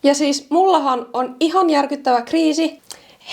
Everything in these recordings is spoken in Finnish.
Ja siis mullahan on ihan järkyttävä kriisi.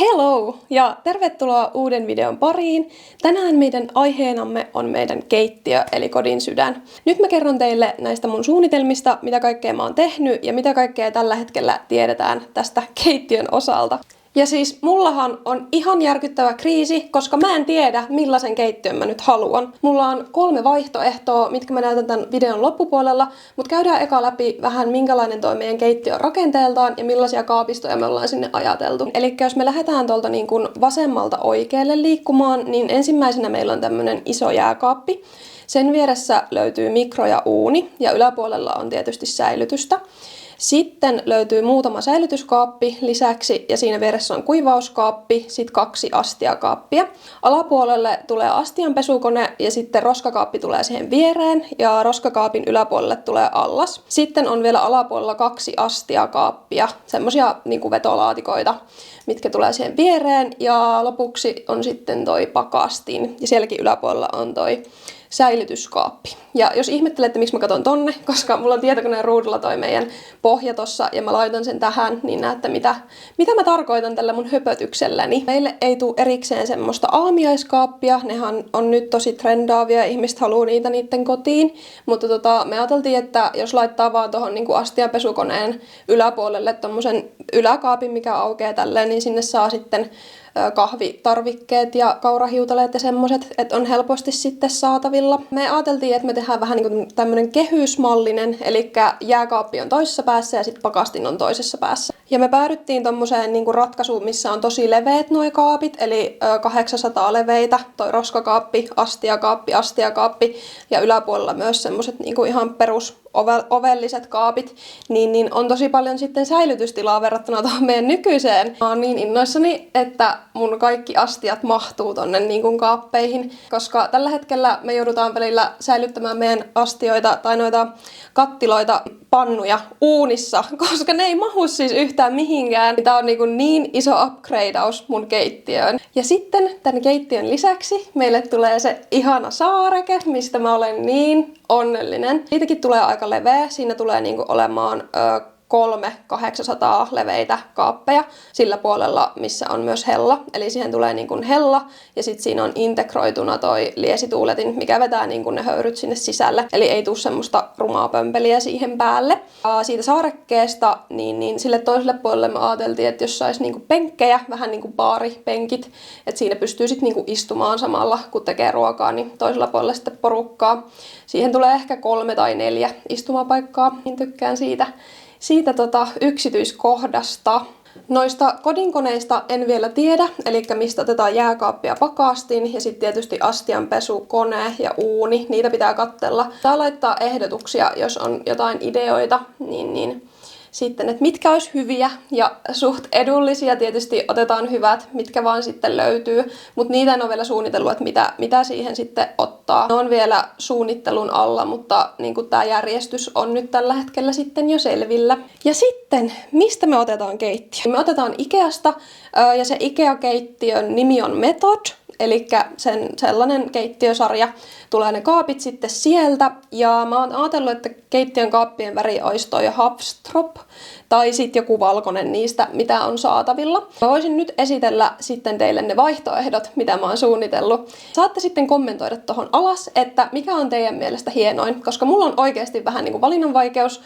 Hello ja tervetuloa uuden videon pariin. Tänään meidän aiheenamme on meidän keittiö eli kodin sydän. Nyt mä kerron teille näistä mun suunnitelmista, mitä kaikkea mä oon tehnyt ja mitä kaikkea tällä hetkellä tiedetään tästä keittiön osalta. Ja siis mullahan on ihan järkyttävä kriisi, koska mä en tiedä millaisen keittiön mä nyt haluan. Mulla on 3 vaihtoehtoa, mitkä mä näytän tämän videon loppupuolella, mutta käydään eka läpi vähän minkälainen toi meidän keittiö on rakenteeltaan ja millaisia kaapistoja me ollaan sinne ajateltu. Eli jos me lähdetään tuolta niin kuin vasemmalta oikealle liikkumaan, niin ensimmäisenä meillä on tämmönen iso jääkaappi. Sen vieressä löytyy mikro ja uuni ja yläpuolella on tietysti säilytystä. Sitten löytyy muutama säilytyskaappi lisäksi ja siinä vieressä on kuivauskaappi, sitten 2 astiakaappia. Alapuolelle tulee astianpesukone ja sitten roskakaappi tulee siihen viereen ja roskakaapin yläpuolelle tulee allas. Sitten on vielä alapuolella 2 astiakaappia, semmosia niinku vetolaatikoita, mitkä tulee siihen viereen ja lopuksi on sitten toi pakastin ja sielläkin yläpuolella on toi säilytyskaappi. Ja jos ihmettelette, miksi mä katon tonne, koska mulla on tietokoneen ruudulla toi meidän pohja tossa ja mä laitan sen tähän, niin näette mitä mä tarkoitan tällä mun höpötykselläni. Meille ei tule erikseen semmoista aamiaiskaappia, nehän on nyt tosi trendaavia ja ihmiset haluaa niiden kotiin, mutta me ajateltiin, että jos laittaa vaan tohon niinku astianpesukoneen yläpuolelle tommosen yläkaapin, mikä aukeaa tälleen, niin sinne saa sitten kahvitarvikkeet ja kaurahiutaleet ja semmoset, että on helposti sitten saatavilla. Me ajateltiin, että me tehdään vähän niin kuin tämmönen kehysmallinen, eli jääkaappi on toisessa päässä ja sitten pakastin on toisessa päässä. Ja me päädyttiin tommoseen niin kuin ratkaisuun, missä on tosi leveät noi kaapit, eli 800 leveitä, toi roskakaappi, astiakaappi ja yläpuolella myös semmoset niin kuin ihan perus ovelliset kaapit, niin on tosi paljon sitten säilytystilaa verrattuna tuohon meidän nykyiseen. Mä oon niin innoissani, että mun kaikki astiat mahtuu tonne niin kuin kaappeihin, koska tällä hetkellä me joudutaan välillä säilyttämään meidän astioita tai noita kattiloita, pannuja uunissa, koska ne ei mahu siis yhtään mihinkään. Tää on niin iso upgradeaus mun keittiöön. Ja sitten tän keittiön lisäksi meille tulee se ihana saareke, mistä mä olen niin onnellinen. Siitäkin tulee aika leveä. Siinä tulee olemaan 3 800 leveitä kaappeja sillä puolella, missä on myös hella. Eli siihen tulee hella ja sitten siinä on integroituna toi liesituuletin, mikä vetää ne höyryt sinne sisälle. Eli ei tule semmoista rumaa pömpeliä siihen päälle. Ja siitä saarekkeesta, niin sille toiselle puolelle me ajateltiin, että jos sais penkkejä, vähän niin kuin baaripenkit, että siinä pystyy sitten istumaan samalla, kun tekee ruokaa, niin toisella puolella sitten porukkaa. Siihen tulee ehkä 3 tai 4 istumapaikkaa, niin tykkään siitä yksityiskohdasta. Noista kodinkoneista en vielä tiedä, eli mistä otetaan jääkaappi ja pakastin ja sitten tietysti astianpesukone ja uuni, niitä pitää katsella. Saa laittaa ehdotuksia, jos on jotain ideoita, niin sitten, että mitkä olisi hyviä ja suht edullisia, tietysti otetaan hyvät, mitkä vaan sitten löytyy, mutta niitä en ole vielä suunnitellut, että mitä siihen sitten ottaa. Ne on vielä suunnittelun alla, mutta niin kuin tämä järjestys on nyt tällä hetkellä sitten jo selvillä. Ja sitten, mistä me otetaan keittiö? Me otetaan Ikeasta ja se Ikea-keittiön nimi on Method. Eli sellainen keittiösarja, tulee ne kaapit sitten sieltä, ja mä oon ajatellut, että keittiön kaappien väri olisi toi Havstrop, tai sitten joku valkoinen niistä, mitä on saatavilla. Mä voisin nyt esitellä sitten teille ne vaihtoehdot, mitä mä oon suunnitellut. Saatte sitten kommentoida tohon alas, että mikä on teidän mielestä hienoin, koska mulla on oikeasti vähän niin kuin valinnanvaikeus,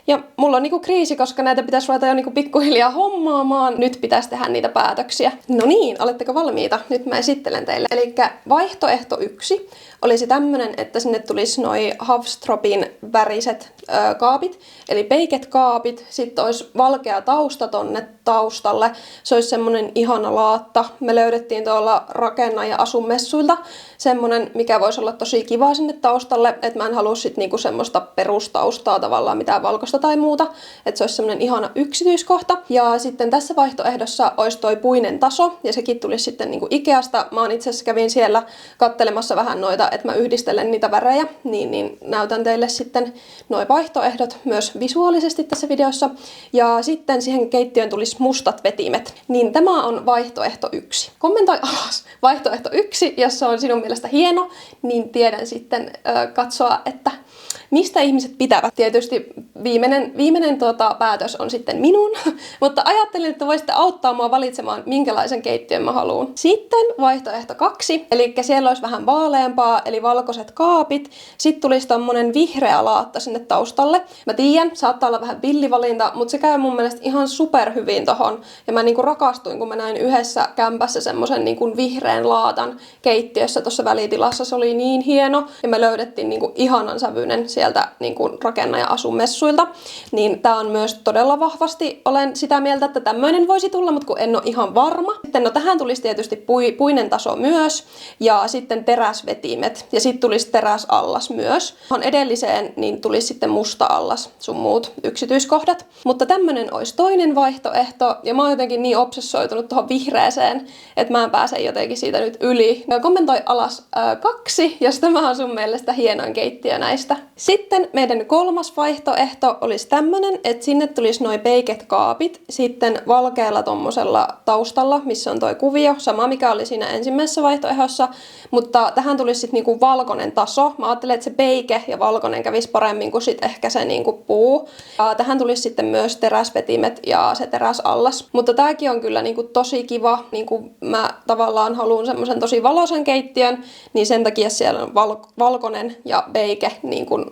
ja mulla on kriisi, koska näitä pitäisi ruveta jo pikkuhiljaa hommaamaan. Nyt pitäisi tehdä niitä päätöksiä. No niin, oletteko valmiita? Nyt mä esittelen teille. Eli vaihtoehto 1 olisi tämmönen, että sinne tulisi noi Havstropin väriset kaapit. Eli peiket-kaapit. Sitten olisi valkea tausta tonne taustalle. Se olisi semmonen ihana laatta. Me löydettiin tuolla rakenna- ja asumessuilta semmonen, mikä voisi olla tosi kiva sinne taustalle. Että mä en halua sit semmoista perustaustaa tavallaan mitään valkoista tai muuta. Että se olisi semmonen ihana yksityiskohta. Ja sitten tässä vaihtoehdossa olisi toi puinen taso. Ja sekin tulisi sitten Ikeasta. Mä itse asiassa kävin siellä kattelemassa vähän noita, että mä yhdistelen niitä värejä. Niin näytän teille sitten noi vaihtoehdot myös visuaalisesti tässä videossa. Ja sitten siihen keittiöön tulisi tulisi mustat vetimet. Niin tämä on vaihtoehto 1. Kommentoi alas vaihtoehto 1, jos se on sinun mielestä hieno, niin tiedän sitten katsoa, että mistä ihmiset pitävät. Tietysti viimeinen päätös on sitten minun, mutta ajattelin, että voisitte auttaa mua valitsemaan, minkälaisen keittiön mä haluan. Sitten vaihtoehto 2, eli siellä olisi vähän vaaleampaa, eli valkoiset kaapit. Sitten tulisi tommonen vihreä laatta sinne taustalle. Mä tiedän, saattaa olla vähän villivalinta, mutta se käy mun mielestä ihan superhyviin tohon. Ja mä niinku rakastuin, kun mä näin yhdessä kämpässä semmosen niinku vihreän laatan keittiössä tuossa välitilassa. Se oli niin hieno, ja me löydettiin niinku ihanan sävyinen sieltä niin kuin rakennaja-asumessuilta, niin tää on myös todella vahvasti, olen sitä mieltä, että tämmöinen voisi tulla, mutta kun en ole ihan varma. Sitten no tähän tulisi tietysti puinen taso myös, ja sitten teräsvetimet, ja sitten tulisi teräsallas myös. Edelliseen niin tulisi sitten musta allas, sun muut yksityiskohdat. Mutta tämmönen olisi toinen vaihtoehto, ja mä oon jotenkin niin obsessoitunut tuohon vihreeseen, että mä en pääse jotenkin siitä nyt yli. Kommentoi alas 2, jos tämä on sun mielestä hienoin keittiö näistä. Sitten meidän kolmas vaihtoehto olisi tämmönen, että sinne tulisi noi peiket kaapit, sitten valkealla tommosella taustalla, missä on toi kuvio, sama mikä oli siinä ensimmäisessä vaihtoehdossa, mutta tähän tulisi sitten niinku valkoinen taso. Mä ajattelin, että se peike ja valkoinen kävisi paremmin kuin sit ehkä se niinku puu. Ja tähän tulisi sitten myös teräsvetimet ja se teräsallas. Mutta tääkin on kyllä niinku tosi kiva, niinku mä tavallaan haluan semmosen tosi valoisen keittiön, niin sen takia siellä on valkoinen ja peike niinku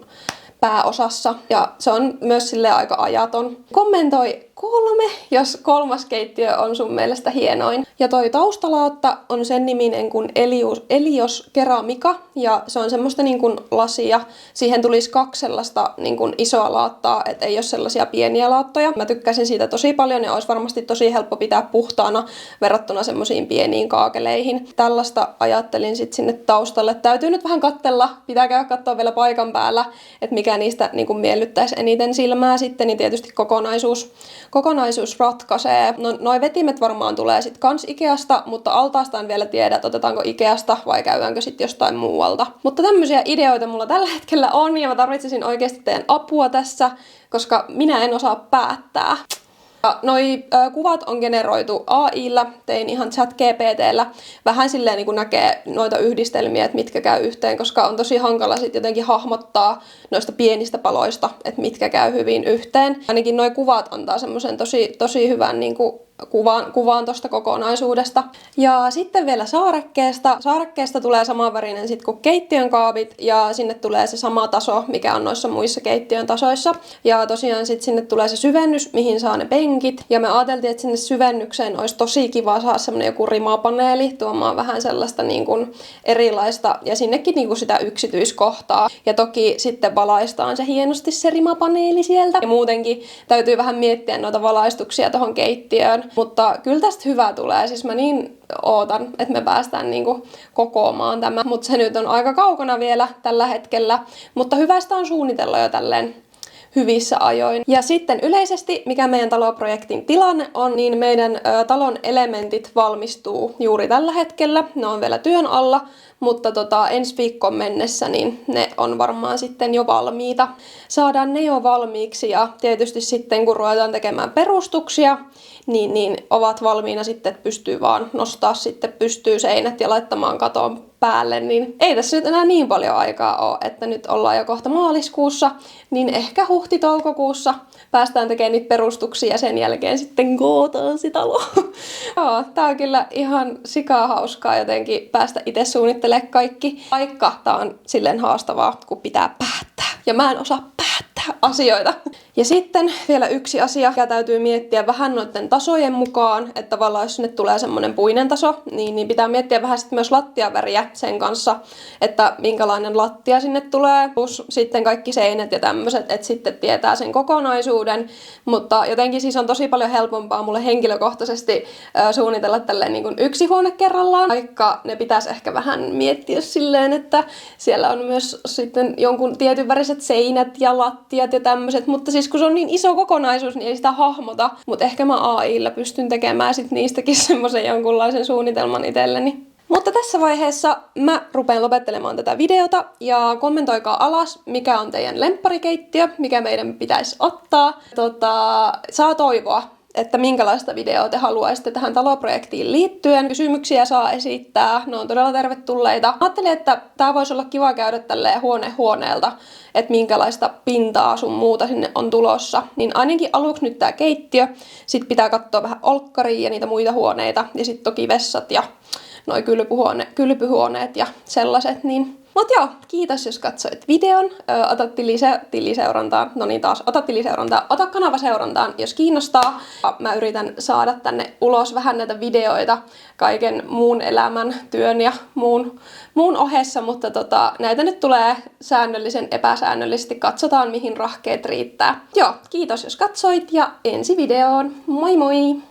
pääosassa. Ja se on myös silleen aika ajaton. Kommentoi 3, jos kolmas keittiö on sun mielestä hienoin. Ja toi taustalaatta on sen niminen kuin Elios Keramika. Ja se on semmoista niin kuin lasia. Siihen tulisi 2 sellaista niin kuin isoa laattaa, et ei ole sellaisia pieniä laattoja. Mä tykkäsin siitä tosi paljon ja olisi varmasti tosi helppo pitää puhtaana verrattuna semmoisiin pieniin kaakeleihin. Tällaista ajattelin sitten sinne taustalle. Täytyy nyt vähän katsella, pitää käydä katsoa vielä paikan päällä, että mikä niistä niin kuin miellyttäisi eniten silmää sitten, niin tietysti kokonaisuus ratkaisee. No, noi vetimet varmaan tulee sitten kans Ikeasta, mutta altaasta en vielä tiedä, että otetaanko Ikeasta vai käydäänkö sitten jostain muualta. Mutta tämmöisiä ideoita mulla tällä hetkellä on, ja mä tarvitsisin oikeasti teidän apua tässä, koska minä en osaa päättää. Ja noi kuvat on generoitu AI:lla, tein ihan ChatGPT:llä. Vähän silleen niin kuin näkee noita yhdistelmiä, että mitkä käy yhteen, koska on tosi hankala sit jotenkin hahmottaa noista pienistä paloista, että mitkä käy hyvin yhteen. Ainakin noi kuvat antaa semmoisen tosi hyvän niin kuin kuvaan tuosta kokonaisuudesta. Ja sitten vielä saarekkeesta. Saarekkeesta tulee samanvärinen sitten kuin keittiön kaapit, ja sinne tulee se sama taso, mikä on noissa muissa keittiön tasoissa. Ja tosiaan sitten sinne tulee se syvennys, mihin saa ne penkit. Ja me ajateltiin, että sinne syvennykseen olisi tosi kiva saada semmoinen joku rimapaneeli, tuomaan vähän sellaista niin kuin erilaista, ja sinnekin niin kuin sitä yksityiskohtaa. Ja toki sitten valaistaan se hienosti se rimapaneeli sieltä. Ja muutenkin täytyy vähän miettiä noita valaistuksia tuohon keittiöön. Mutta kyllä tästä hyvä tulee. Siis mä niin ootan, että me päästään niinku kokoamaan tämä. Mutta se nyt on aika kaukana vielä tällä hetkellä. Mutta hyvästä on suunnitella jo tälleen hyvissä ajoin. Ja sitten yleisesti, mikä meidän taloprojektin tilanne on, niin meidän talon elementit valmistuu juuri tällä hetkellä. Ne on vielä työn alla, mutta ensi viikkoon mennessä niin ne on varmaan sitten jo valmiita. Saadaan ne jo valmiiksi, ja tietysti sitten kun ruvetaan tekemään perustuksia, niin ovat valmiina sitten, että pystyy vaan nostaa sitten pystyy seinät ja laittamaan katon päälle, niin ei tässä nyt enää niin paljon aikaa ole, että nyt ollaan jo kohta maaliskuussa, niin ehkä huhti-toukokuussa päästään tekemään niitä perustuksia ja sen jälkeen sitten kootaan se talo. Joo, tää on kyllä ihan sikaa hauskaa jotenkin päästä itse suunnittelemaan kaikki, vaikka tää on silleen haastavaa, kun pitää päättää. Ja mä en osaa päättää asioita. Ja sitten vielä yksi asia, mikä täytyy miettiä vähän noiden tasojen mukaan, että tavallaan jos sinne tulee semmoinen puinen taso, niin pitää miettiä vähän sitten myös lattiaväriä sen kanssa, että minkälainen lattia sinne tulee, plus sitten kaikki seinät ja tämmöiset, että sitten tietää sen kokonaisuuden, mutta jotenkin siis on tosi paljon helpompaa mulle henkilökohtaisesti suunnitella tälleen niin kuin yksi huone kerrallaan, vaikka ne pitäisi ehkä vähän miettiä silleen, että siellä on myös sitten jonkun tietyn väriset seinät ja lattiat ja tämmöiset, mutta siis kun se on niin iso kokonaisuus, niin ei sitä hahmota, mutta ehkä mä AI:lla pystyn tekemään sit niistäkin semmoisen jonkunlaisen suunnitelman itselleni. Mutta tässä vaiheessa mä rupean lopettelemaan tätä videota, ja kommentoikaa alas, mikä on teidän lempparikeittiö, mikä meidän pitäisi ottaa. Saa toivoa että minkälaista videoa te haluaisitte tähän taloprojektiin liittyen. Kysymyksiä saa esittää, ne on todella tervetulleita. Ajattelin, että tää voisi olla kiva käydä tälleen huoneelta, että minkälaista pintaa sun muuta sinne on tulossa. Niin ainakin aluksi nyt tää keittiö, sit pitää katsoa vähän olkkaria ja niitä muita huoneita, ja sit toki vessat ja noi kylpyhuoneet ja sellaiset, niin. Mut joo, kiitos jos katsoit videon. Ota tiliseurantaan. No niin taas, ota tiliseurantaa. Ota kanava seurantaan, jos kiinnostaa. Mä yritän saada tänne ulos vähän näitä videoita kaiken muun elämän, työn ja muun ohessa, mutta näitä nyt tulee säännöllisen epäsäännöllisesti. Katsotaan mihin rahkeet riittää. Joo, kiitos jos katsoit ja ensi videoon. Moi moi!